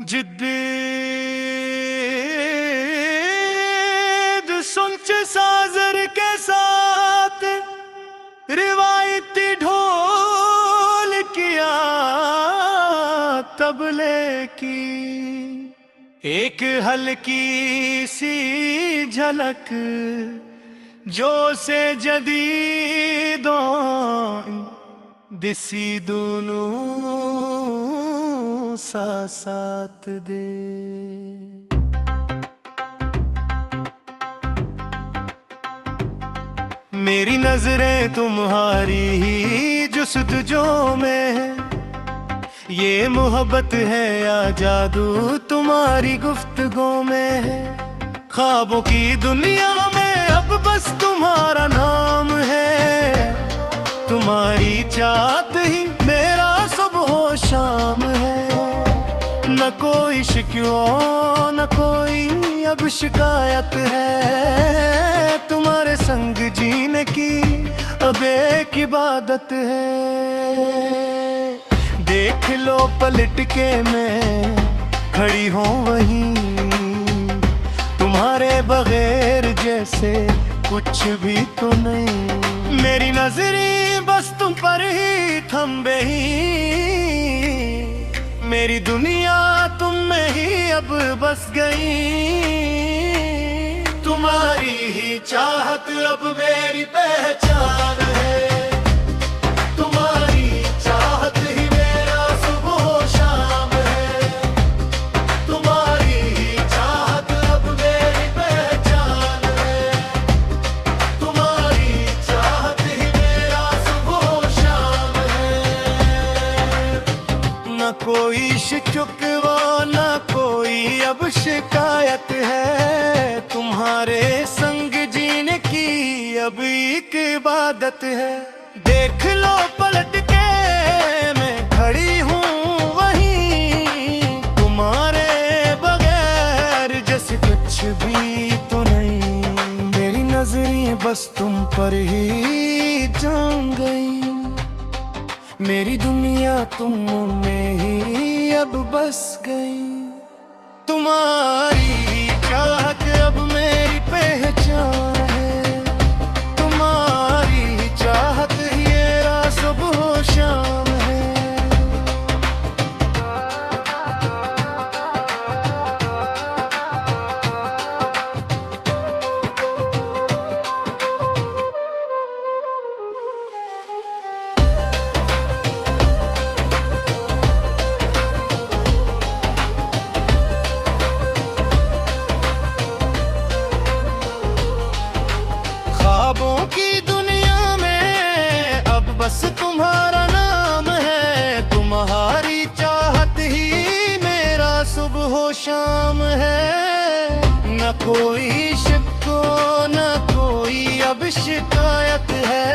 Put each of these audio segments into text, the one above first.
जदीद सुनच साजर के साथ रिवायती ढोल किया तबले की एक हल्की सी झलक जो से जदीदों दिसी दोनों साथ दे। मेरी नजरें तुम्हारी ही जुस्तजों में है, ये मोहब्बत है या जादू तुम्हारी गुफ्तगू में है। ख्वाबों की दुनिया में अब बस तुम्हारा नाम है, तुम्हारी चाहत ही मेरा सुबह शाम है। न कोई शिकवा न कोई अब शिकायत है, तुम्हारे संग जीने की अब एक इबादत है। देख लो पलट के मैं खड़ी हूँ वहीं, तुम्हारे बगैर जैसे कुछ भी तो नहीं। मेरी नजरें बस तुम पर ही थम गई, मेरी दुनिया तुम में ही अब बस गई। तुम्हारी ही चाहत अब मेरी पहचान है, तुम्हारी चाहत ही मेरा सुबह शाम है। तुम्हारी ही चाहत अब मेरी पहचान है, तुम्हारी चाहत ही मेरा सुबह शाम है। न कोई शिकवा न कोई अब शिकायत है, तुम्हारे संग जीने की अब एक इबादत है। देख लो पलट के मैं खड़ी हूँ वहीं, तुम्हारे बगैर जैसे कुछ भी तो नहीं। मेरी नजरें बस तुम पर ही जम गई, मेरी दुनिया तुम में ही अब बस गई। तुम्हारी चाहत अब मेरी पहचान है, तुम्हारी चाहत ही मेरा सुबह शाम है। ख्वाबों की दुनिया में अब बस तुम्हारा नाम है, तुम्हारी चाहत ही मेरा सुबह शाम है। न कोई शिको न कोई अब शिकायत है,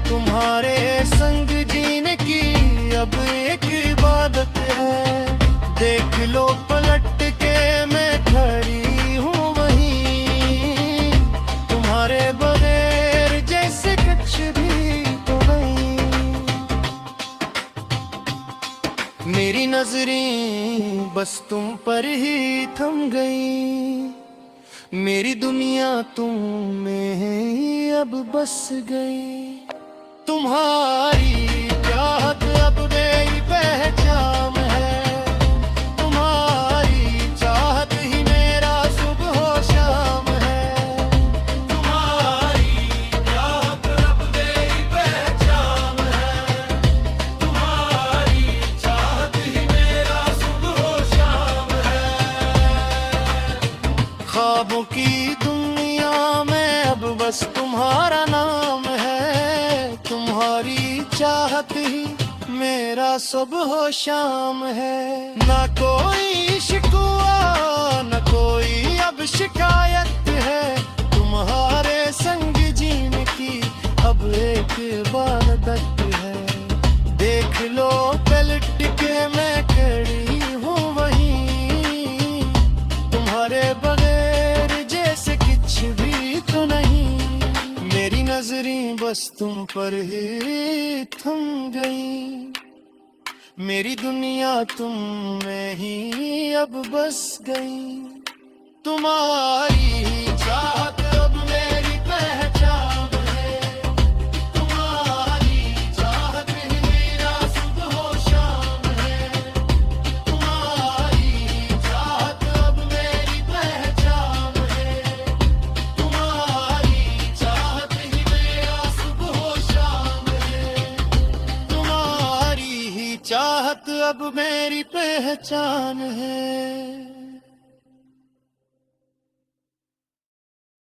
तुम्हारे संग जीने की अब एक इबादत है। देख लो पलट के मैं खड़ी हूँ वहीं, तुम्हारे बगैर जैसे कुछ भी तो नहीं। मेरी नजरें बस तुम पर ही थम गई, मेरी दुनिया तुम में ही अब बस गई। तुम्हारी चाहत अब मेरी पहचान है, तुम्हारी चाहत ही मेरा सुबह शाम है। तुम्हारी चाहत अब मेरी पहचान है, तुम्हारी चाहत ही मेरा सुबह शाम है। ख्वाबों की दुनिया में अब बस तुम्हारा नाम है, तुम्हारी चाहत ही मेरा सुबह शाम है। ना कोई शिकवा न कोई अब शिकायत है, तुम्हारे संग जीने की अब एक इबादत है। देख लो पलट के मैं खड़ी हूँ वहीं, तुम्हारे बगैर जैसे कुछ भी तो नहीं। मेरी नजरें बस तुम पर ही थम गई। मेरी दुनिया तुम में ही अब बस गई, तुम्हारी ही चाहत अब मेरी पहचान है, तुम्हारी चाहत ही मेरा सुबह हो शाम है, तुम्हारी चाहत अब मेरी पहचान है, तुम्हारी चाहत ही मेरा सुबह हो शाम है, तुम्हारी ही चाहत अब मेरी पहचान है।